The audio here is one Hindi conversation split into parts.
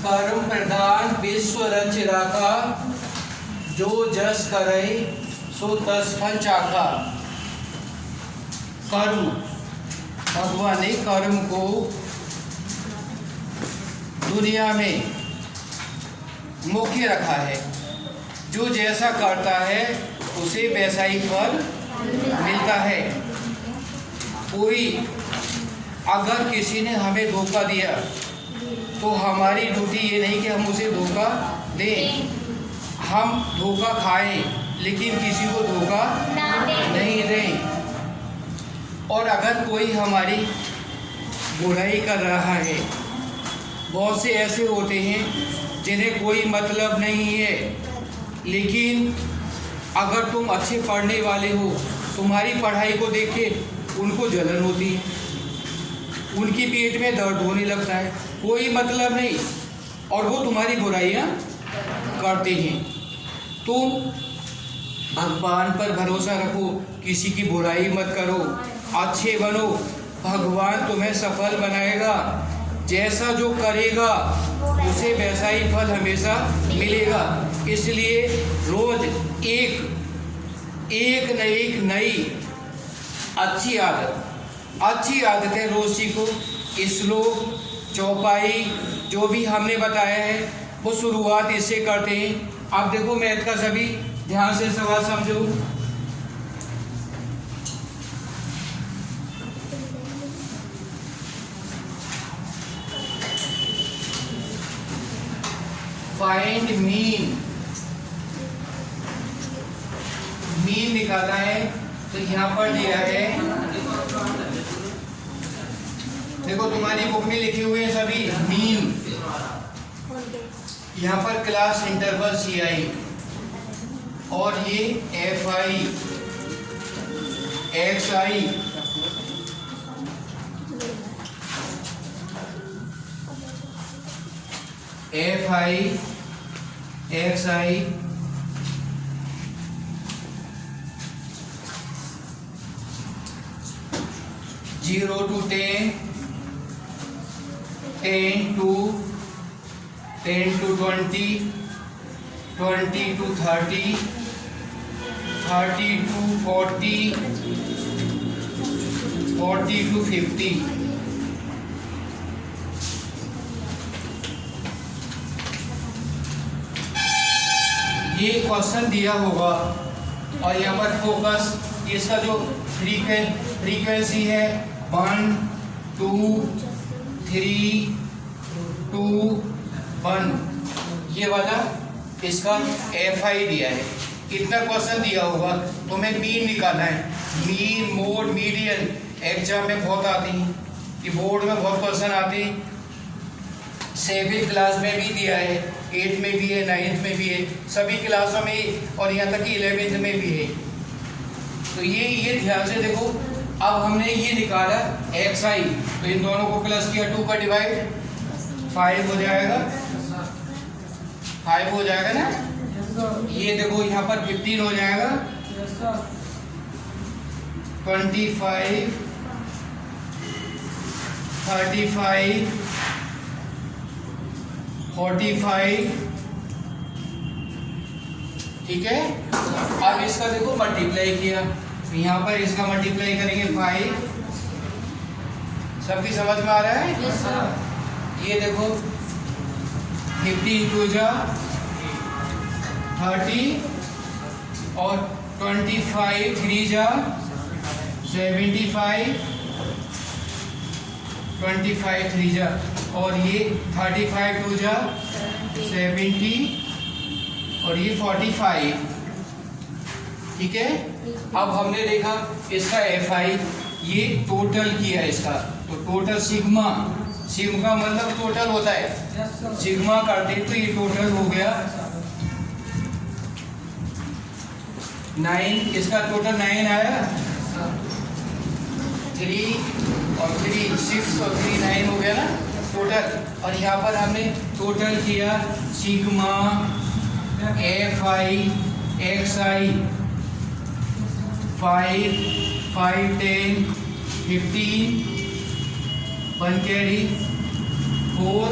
कर्म प्रधान विश्व रचना का, जो जस करे सो तस फल चाखा। कर्म, भगवान ने कर्म को दुनिया में मुख्य रखा है। जो जैसा करता है उसे वैसा ही फल मिलता है। कोई अगर किसी ने हमें धोखा दिया तो हमारी ड्यूटी ये नहीं कि हम उसे धोखा दें, हम धोखा खाएं लेकिन किसी को धोखा नहीं दें। और अगर कोई हमारी बुराई कर रहा है, बहुत से ऐसे होते हैं जिन्हें कोई मतलब नहीं है, लेकिन अगर तुम अच्छे पढ़ने वाले हो, तुम्हारी पढ़ाई को देख के उनको जलन होती है, उनकी पेट में दर्द होने लगता है, कोई मतलब नहीं, और वो तुम्हारी बुराइयां करते हैं। तुम भगवान पर भरोसा रखो, किसी की बुराई मत करो, अच्छे बनो, भगवान तुम्हें सफल बनाएगा। जैसा जो करेगा उसे वैसा ही फल हमेशा मिलेगा। इसलिए रोज एक न एक नई अच्छी आदतें रोज सीखो। श्लोक, चौपाई, जो भी हमने बताया है वो शुरुआत इससे करते हैं। आप देखो, मैथ का सभी ध्यान से सवाल समझो। फाइंड मीन निकालना है, तो यहाँ पर दिया है, देखो तुम्हारी बुक में लिखे हुए हैं सभी मीन। यहाँ पर क्लास इंटरवल CI और ये FI XI FI XI 0 to 10, 10 to 20, 20 to 30, 30 to 40, 40 to 50। ये क्वेश्चन दिया होगा और यहाँ पर फोकस, इसका जो फ्रीक्वेंसी है 1 2 3 2 1, ये वाला इसका FI दिया है। इतना क्वेश्चन दिया होगा, तुम्हें मीन निकालना है। मीन, मोड, मीडियन एग्जाम में बहुत आती हैं, कि बोर्ड में बहुत क्वेश्चन आते हैं। 7th क्लास में भी दिया है, 8th में भी है, 9th में भी है, सभी क्लासों में, और यहाँ तक कि 11th में भी है। तो ये ध्यान से देखो। अब हमने ये निकाला XI, तो इन दोनों को प्लस किया, 2 का डिवाइड 5 हो जाएगा, 5 हो जाएगा ना। ये देखो यहाँ पर 15 हो जाएगा, 25 35 45, ठीक है। अब इसका देखो मल्टीप्लाई किया, यहाँ पर इसका मल्टीप्लाई करेंगे 5। सबकी समझ में आ रहा है? ये देखो 15 2 जा 30 और 25 3 जा 75, 25 3 जा, और ये 35 2 जा 70 और ये 45, ठीक है। अब हमने देखा इसका FI, ये टोटल किया इसका, तो टोटल सिग्मा मतलब टोटल होता है, सिग्मा करते तो ये टोटल हो गया 9, इसका टोटल 9 आया, 3 और 3 6 और 3 9 हो गया ना टोटल। और यहाँ पर हमने टोटल किया सिग्मा FI XI 5 5 10 15 1 कैरी 4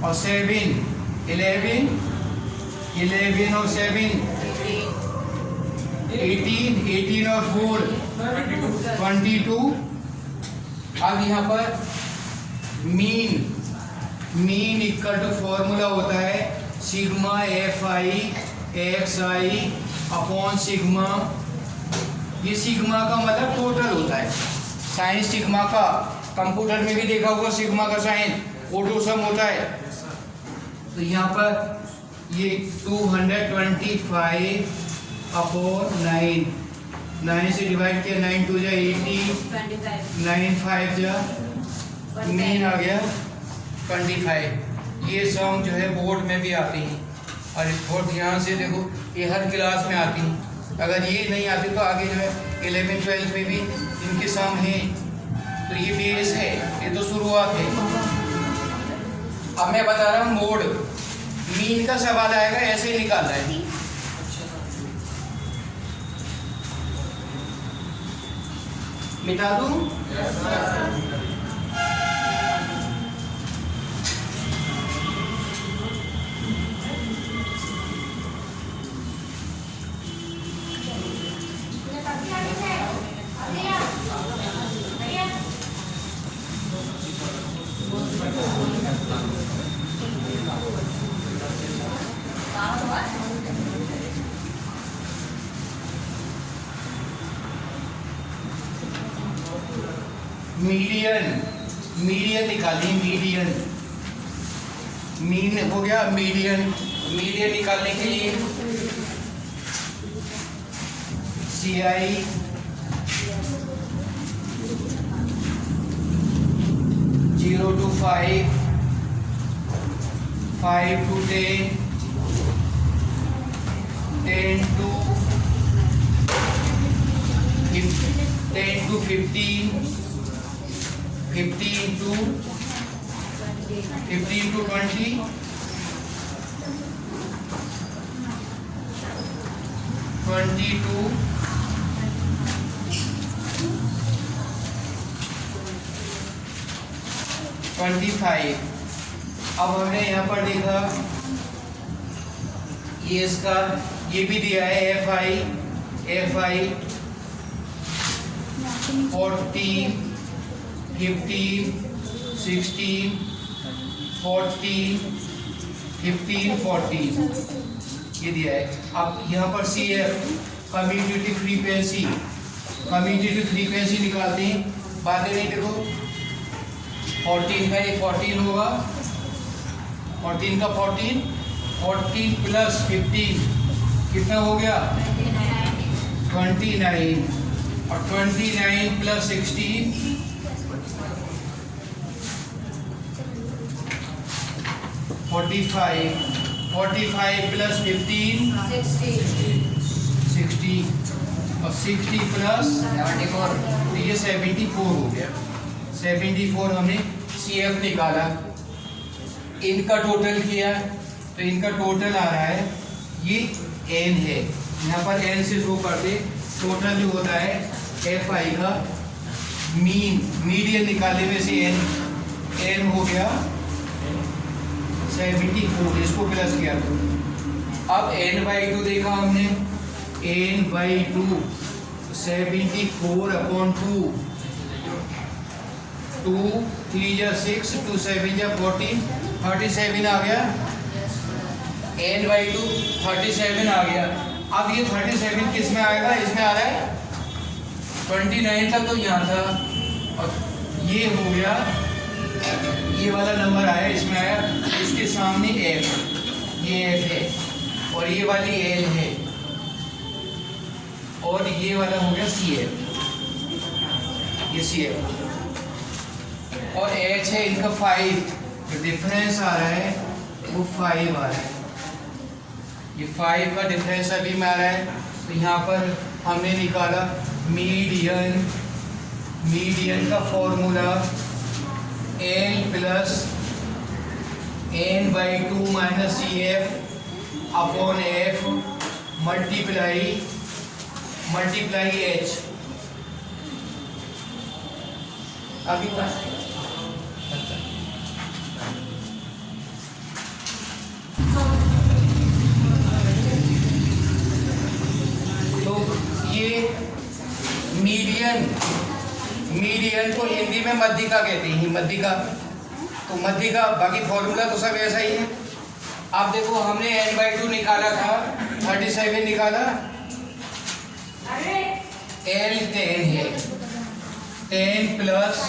और 7 11 11 और 7 18 18 और 4 22। अब यहाँ पर मीन इक्वल टू फॉर्मूला होता है sigma F I x I upon sigma. ये सिग्मा का मतलब टोटल होता है। साइन सिग्मा का कंप्यूटर में भी देखा होगा, सिग्मा का साइन ऑटो सम होता है। तो यहाँ पर ये 225 अपॉन 9 से डिवाइड किया, 9 2 जा 80, 9 5 जा मीन आ गया 25। ये सम जो है बोर्ड में भी आती है और बहुत ध्यान से देखो, ये हर क्लास में आती है। अगर ये नहीं आती तो आगे जो है 11 12 में भी इनके सम हैं। तो ये बेस है, ये तो शुरुआत है। अब मैं बता रहा हूँ मोड। मीन का सवाल आएगा, ऐसे ही निकालना है। मिटा दूं? मीडियन निकालिए। मीन हो गया मीडियन निकालने के लिए CI 0 to 5 5 to 10 10 to 15 15 to 20 20 to 25। अब हमने यहाँ पर देखा ये इसका ये भी दिया है FI 40 15 16 14 15 14 ये दिया है। अब यहाँ पर CF कम्यूटेटिव फ्रीक्वेंसी निकालते हैं। बातें नहीं देखो, 14 का ये 14 होगा, 14 का 14 प्लस 15 कितना हो गया 29 और 29 प्लस 16 45 प्लस 15 60 और 60 प्लस 74 तो ये 74 हो गया। 74 हमने CF निकाला, इनका टोटल किया तो इनका टोटल आ रहा है ये N है। यहाँ पर N से शो करते टोटल जो होता है FI का मीडियन निकालने में से N हो गया 74, इसको प्लस किया तो अब n/2 देखा हमने, n/2 74 अपॉन 2 2 3 या 6 2 7 या 14 37 आ गया। n/2 37 आ गया। अब ये 37 किस में आएगा, इसमें आ रहा है 29 तक तो यहाँ था और ये हो गया, ये वाला नंबर आया, इसमें आया, इसके सामने F, ये F है और ये वाली L है और ये वाला हो गया CF, ये CF और H है इनका 5। जो डिफरेंस आ रहा है वो 5 आ रहा है, ये 5 का डिफरेंस अभी में आ रहा है। तो यहाँ पर हमने निकाला मीडियन का formula L plus n/2 minus CF upon F multiply H। अभी मीडियन को हिंदी में मध्यिका कहते हैं, मध्यिका। तो मध्यिका, बाकी फॉर्मूला तो सब ऐसा ही है। आप देखो हमने n/2 निकाला था, 37 निकाला, L 10 है, 10 प्लस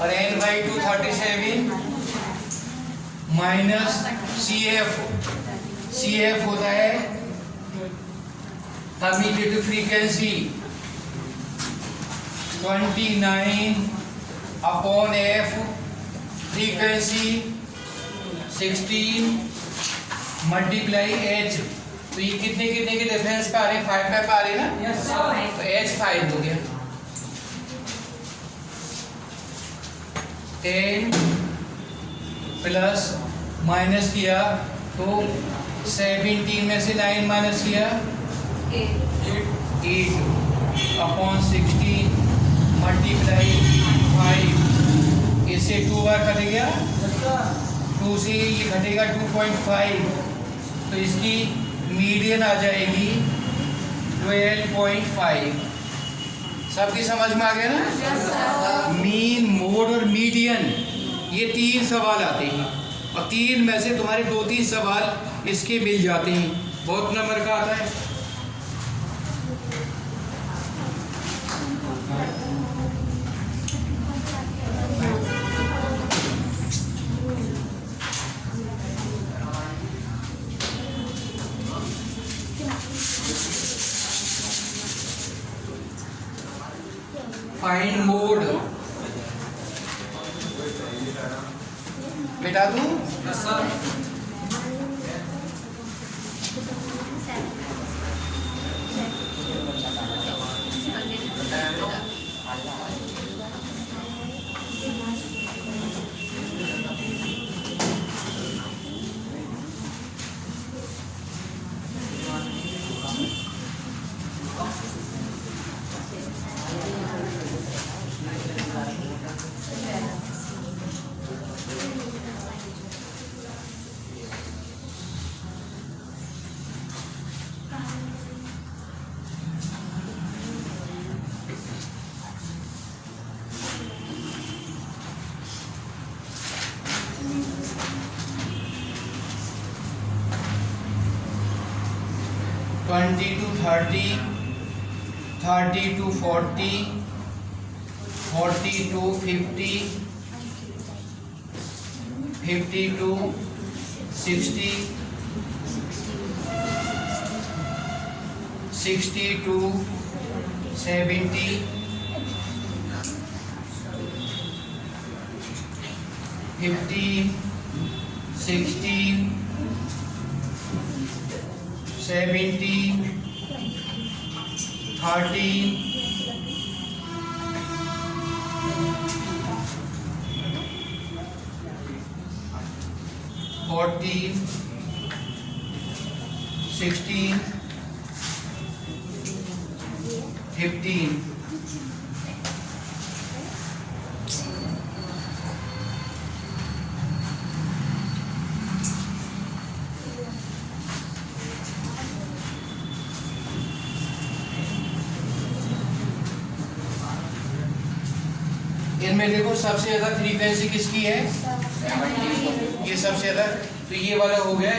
और n/2 37 माइनस CF होता है commutative frequency 29/f, frequency 16 multiply h। तो ये कितने कितने के डिफरेंस पे आ रहे हैं? 5 पे आ रहे हैं ना? Yes, sir. तो h 5 हो गया। 10 प्लस माइनस किया तो 17 में से 9 माइनस किया 8 अपॉन 16 मल्टीप्लाई 5, इससे 2 बार कट गया, 2 से ये घटेगा 2.5, तो इसकी मीडियन आ जाएगी 12.5। सबकी समझ में आ गया ना? मीन, मोड और मीडियन, ये 3 सवाल आते हैं और 3 में से तुम्हारे 2-3 सवाल इसके मिल जाते हैं। बहुत नंबर का आता है। फाइंड मोड बेटा दूं? Twenty two 30, 30 to 40, 40 to 50, 50 to 60, 60 to 70, 50, 60, 70, 30, 40, 16, 15, इनमें देखो सबसे ज्यादा फ्रीक्वेंसी किसकी है? ये सबसे ज्यादा, तो ये वाला हो गया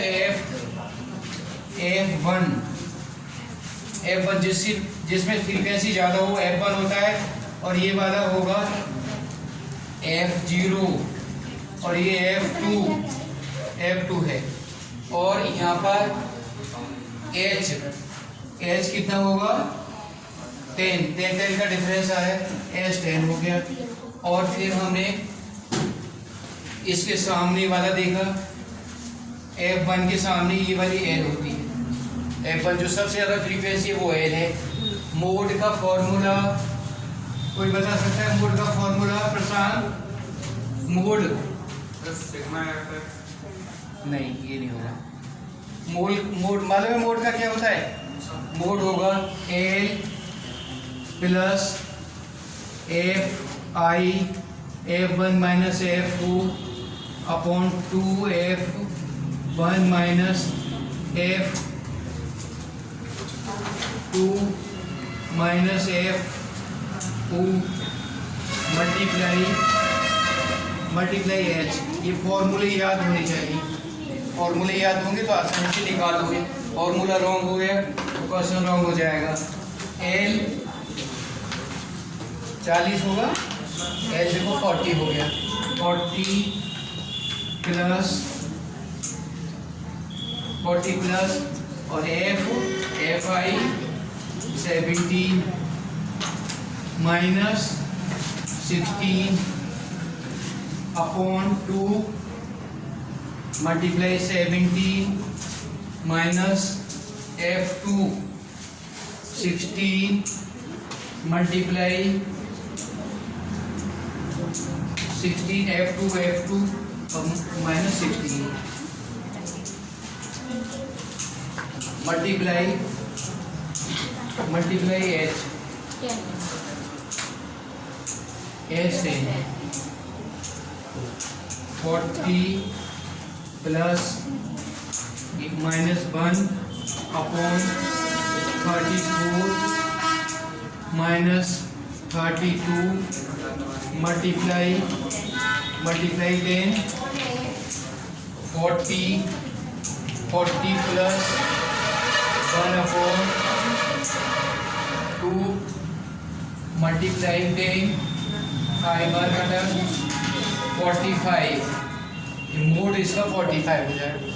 F1 जिसमें फ्रीक्वेंसी ज्यादा हो F1 होता है, और ये वाला होगा F0 और ये F2 है। और यहाँ पर H कितना होगा? 10 का डिफरेंस आया, H 10 हो गया। और फिर हमने इसके सामने वाला देखा, F1 के सामने ये वाली L होती है। F1 जो सबसे ज़्यादा फ्रीक्वेंसी है वो L है। मोड का फॉर्मूला कोई बता सकता है? मोड का फॉर्मूला प्रशांत? मोड नहीं, ये नहीं होगा। मोड मालूम है मोड का क्या होता है? मोड होगा L plus F1 minus F2 upon 2F1 minus F2 minus F2 multiply H. ये फॉर्मूले याद होने चाहिए, फॉर्मूले याद होंगे तो आसानी से निकाल दोगे। फॉर्मूला रॉन्ग हो गया तो क्वेश्चन रॉन्ग हो जाएगा। एल 40 होगा, एल देखो 40 हो गया, 40 प्लस और F I 17 minus 16 upon 2 multiply 17 minus F2 16 multiply 16 F2 minus 16 multiply H से 40 plus minus 1 upon 34 minus 32 multiply 10 40 plus 1 upon 2 multiply 10 5 बार कटा 45, मोड इसका 45 हो जाएगा।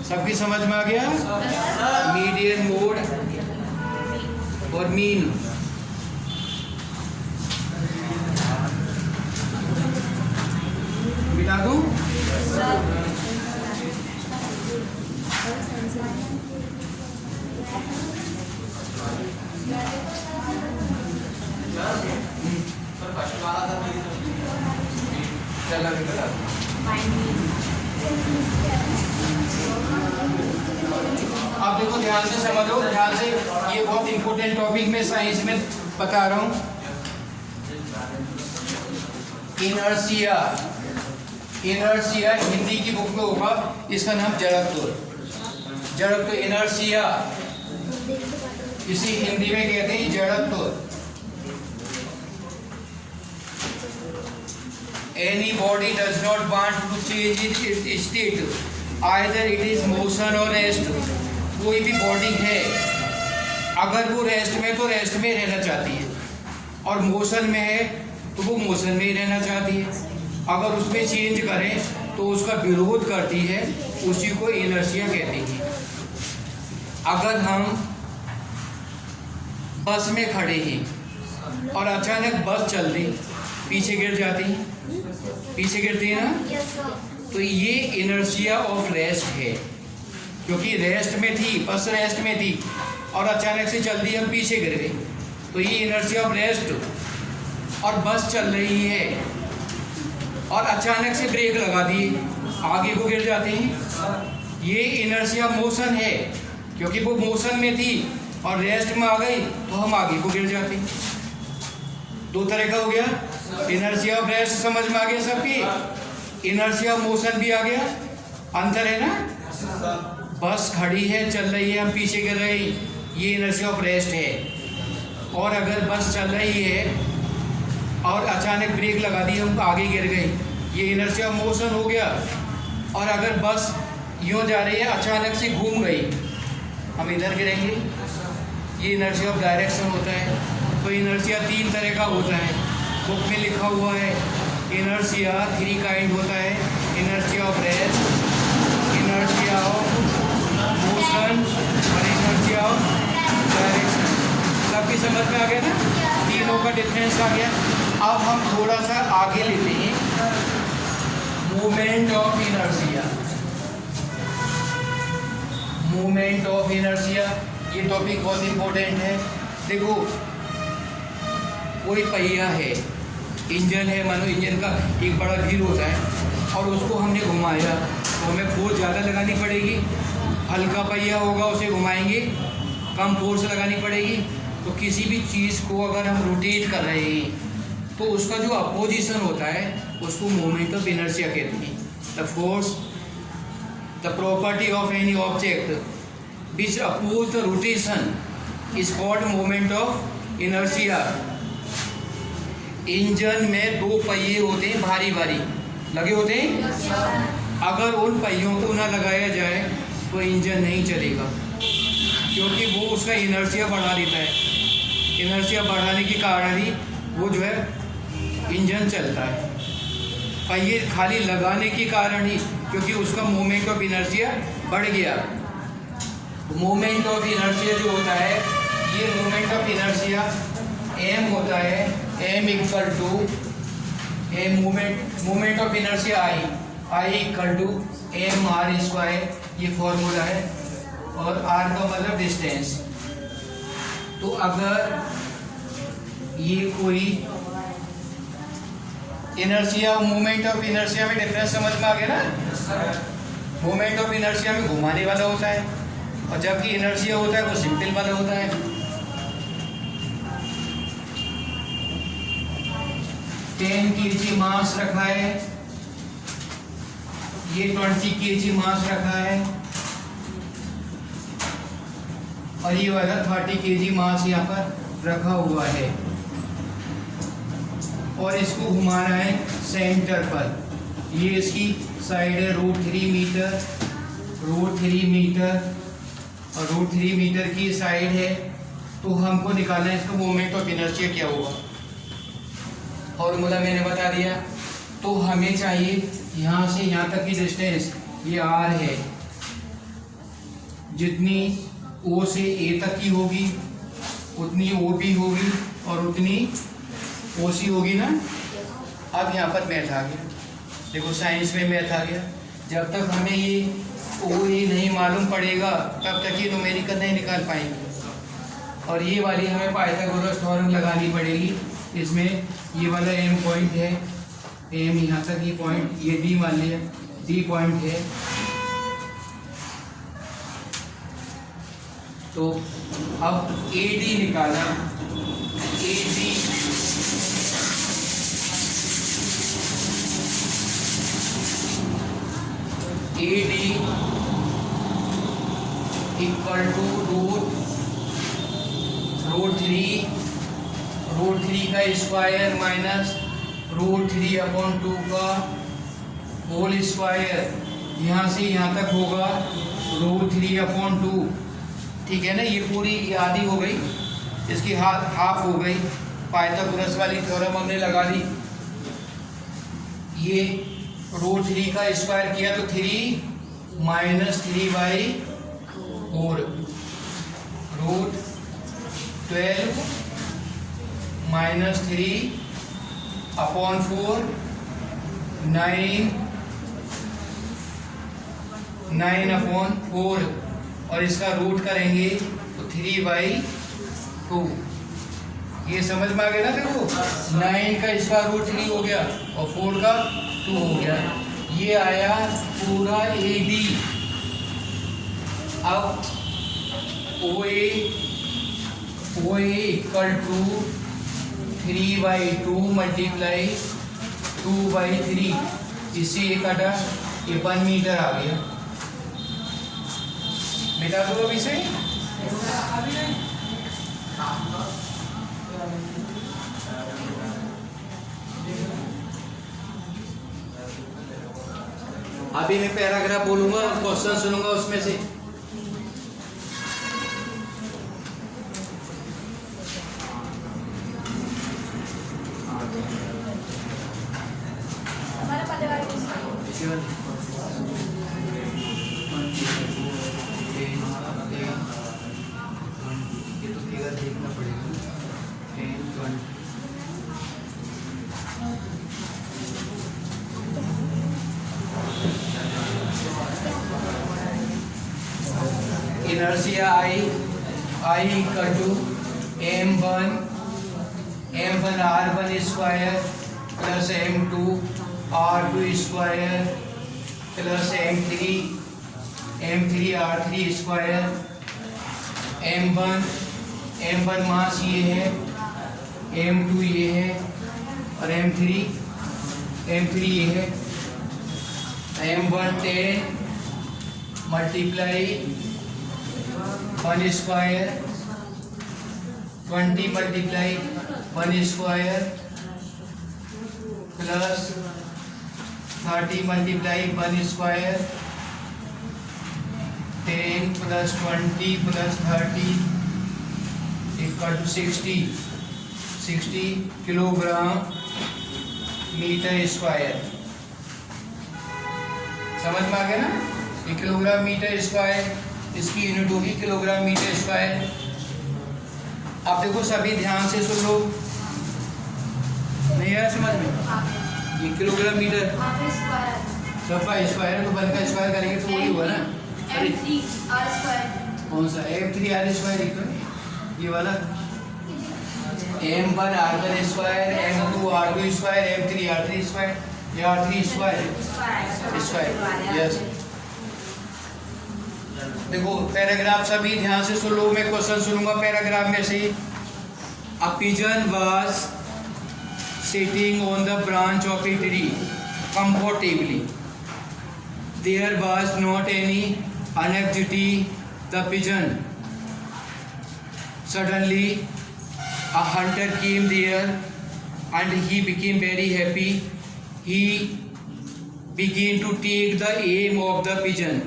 सबकी समझ में आ गया? मीडियन, मोड और मीन। मिटा दूं? चला भी बता। आप देखो ध्यान से समझो, ध्यान से, ये बहुत इंपॉर्टेंट टॉपिक में साइंस में बता रहा हूँ। इनर्शिया, हिंदी की बुक में होगा, इसका नाम जड़त्व, इनर्शिया, इसी हिंदी में कहते हैं जड़त्व। Any body does not want to change its state, either it is motion or rest। कोई भी बॉडी है, अगर वो रेस्ट में तो रेस्ट में रहना चाहती है, और मोशन में है तो वो मोशन में ही रहना चाहती है। अगर उसमें चेंज करें तो उसका विरोध करती है, उसी को इनर्शिया कहते हैं। अगर हम बस में खड़े हैं और अचानक बस चल रही, पीछे गिर जाती, पीछे गिरती है ना, तो ये इनर्शिया ऑफ रेस्ट है। क्योंकि रेस्ट में थी, बस रेस्ट में थी और अचानक से चल दी, हम पीछे गिर गए, तो ये इनर्शिया ऑफ रेस्ट। और बस चल रही है और अचानक से ब्रेक लगा दिए, आगे को गिर जाते हैं, ये इनर्शिया मोशन है। क्योंकि वो मोशन में थी और रेस्ट में आ गई तो हम आगे को गिर जाते हैं। दो तरह का हो गया, इनर्शिया ऑफ रेस्ट समझ में आ गया सबकी, इनर्शिया ऑफ मोशन भी आ गया। अंतर है ना, बस खड़ी है, चल रही है, हम पीछे गिर रहे हैं, ये इनर्शिया ऑफ रेस्ट है। और अगर बस चल रही है और अचानक ब्रेक लगा दी, हम आगे गिर गए, ये इनर्शिया ऑफ मोशन हो गया। और अगर बस यूँ जा रही है, अचानक से घूम गई, हम इधर गिरेंगे, ये इनर्शिया ऑफ डायरेक्शन होता है। तो इनर्शिया 3 तरह का होता है, बुक में लिखा हुआ है। इनर्शिया 3 काइंड होता है, inertia of rest, inertia of motion और इनर्शिया ऑफ डायरेक्शन। सबकी समझ में आ गया ना, तीनों का डिफरेंस आ गया। अब हम थोड़ा सा आगे लेते हैं, movement of inertia. Movement of inertia, ये टॉपिक बहुत इंपॉर्टेंट है। देखो, कोई पहिया है, इंजन है, मानो इंजन का एक बड़ा व्हील होता है और उसको हमने घुमाया तो हमें फोर्स ज़्यादा लगानी पड़ेगी। हल्का पहिया होगा, उसे घुमाएंगे, कम फोर्स लगानी पड़ेगी। तो किसी भी चीज़ को अगर हम रोटेट कर रहे हैं तो उसका जो अपोजिशन होता है उसको मोमेंट ऑफ इनर्शिया कहते हैं। The force, the property of any object which oppose the rotation is called moment of inertia. Engine में दो पहिए होते हैं, भारी भारी लगे होते हैं। अगर उन पहियों को ना लगाया जाए तो इंजन नहीं चलेगा, क्योंकि वो उसका इनर्शिया बढ़ा देता है। इनर्शिया बढ़ाने के कारण ही वो जो है इंजन चलता है। पहिए खाली लगाने के कारण ही, क्योंकि उसका मोमेंट ऑफ इनर्शिया बढ़ गया। मोमेंट ऑफ इनर्शिया जो होता है, ये मोमेंट ऑफ इनर्शिया m होता है, m equal to m moment of inertia I equal to m r square, ये फॉर्मूला है। और r का मतलब डिस्टेंस। तो अगर ये कोई इनर्शिया, मोमेंट ऑफ इनर्शिया में डिफरेंस समझ में आ गया ना। मोमेंट ऑफ इनर्शिया में घुमाने वाला होता है, और जबकि इनर्शिया होता है वो सिंपल वाला होता है। 10 kg मास रखा है, ये 20 kg मास रखा है, और ये वाला 30 kg मास यहाँ पर रखा हुआ है, और इसको घुमाना है सेंटर पर। ये इसकी साइड है √3 मीटर, √3 मीटर, और √3 मीटर की साइड है। तो हमको निकालना है इसका मोमेंट ऑफ इनर्शिया क्या होगा। फॉर्मूला मैंने बता दिया। तो हमें चाहिए यहाँ से यहाँ तक की डिस्टेंस, ये r है, जितनी O से A तक की होगी उतनी OB होगी, और उतनी OC होगी ना। अब यहाँ पर मैथ आ गया, देखो साइंस में मैथ आ गया। जब तक हमें ये OA नहीं मालूम पड़ेगा तब तक ये न्यूमेरिकल नहीं निकाल पाएंगे। और ये वाली हमें पाइथागोरस थ्योरम लगानी पड़ेगी। इसमें ये वाला M पॉइंट है, M यहाँ तक ये पॉइंट, ये D मान लिया, D पॉइंट है। तो अब AD निकाला, AD इक्वल टू √3 का स्क्वायर माइनस √3/2 का होल स्क्वायर। यहाँ से यहाँ तक होगा √3/2, ठीक है ना। ये पूरी आधी हो गई, इसकी हाफ हो गई। पाइथागोरस वाली थ्योरम हमने लगा दी। ये √3 का स्क्वायर किया तो 3 माइनस 3/4, √12 माइनस 3/4, 9/4, और इसका रूट करेंगे तो 3/2। ये समझ में आ गया ना। देखो 9 का स्क्वायर √3 हो गया और 4 का 2 हो गया। ये आया पूरा AD। अब OA इक्वल टू 3/2 मल्टीप्लाई 2/3, इससे ये काटा, ये 1 मीटर आ गया। मिटा दो अभी से। अभी मैं पैराग्राफ बोलूंगा, क्वेश्चन सुनूंगा उसमें से। ये तो फिगर देखना पड़ेगा। 10, 20। Inertia I equal to m1 r1 square plus m2 r2 square plus m3 r3 square. m1 mass ये है, m2 ये है, और m3 ये है। m1 10 multiply 1 square, 20 multiply 1 square plus 30 multiply 1 square, 10 plus 20 plus 30 equal to 60 kilogram metre square. समझ में आ गया ना? ये किलोग्राम मीटर स्क्वायर, इसकी यूनिट होगी किलोग्राम मीटर स्क्वायर। आप देखो सभी ध्यान से सुन लो, नहीं आया समझ में? ये किलोग्राम मीटर सबका स्क्वायर है, तो वन का स्क्वायर करेंगे तो वही हुआ ना। कौन सा M3R स्क्वायर? ये वाला M1 R1 square, M2 R2 square, M3 R3 square, ये R3 स्क्वायर। यस, देखो पैराग्राफ सभी ध्यान से सुन लो, मैं क्वेश्चन सुनूंगा पैराग्राफ में से। A pigeon was sitting on the branch of a tree comfortably. There was not any anxiety. The pigeon. Suddenly, a hunter came there, and he became very happy. He began to take the aim of the pigeon.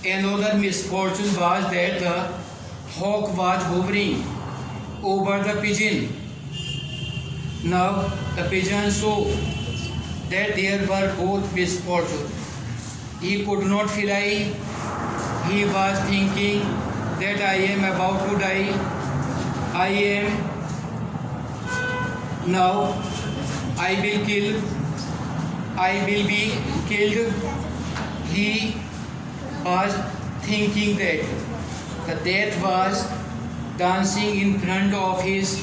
Another misfortune was that the hawk was hovering over the pigeon. Now the pigeon saw that there were both misfortunes. He could not fly. He was thinking that I am about to die. I am now. I will be killed. He was thinking that the death was dancing in front of his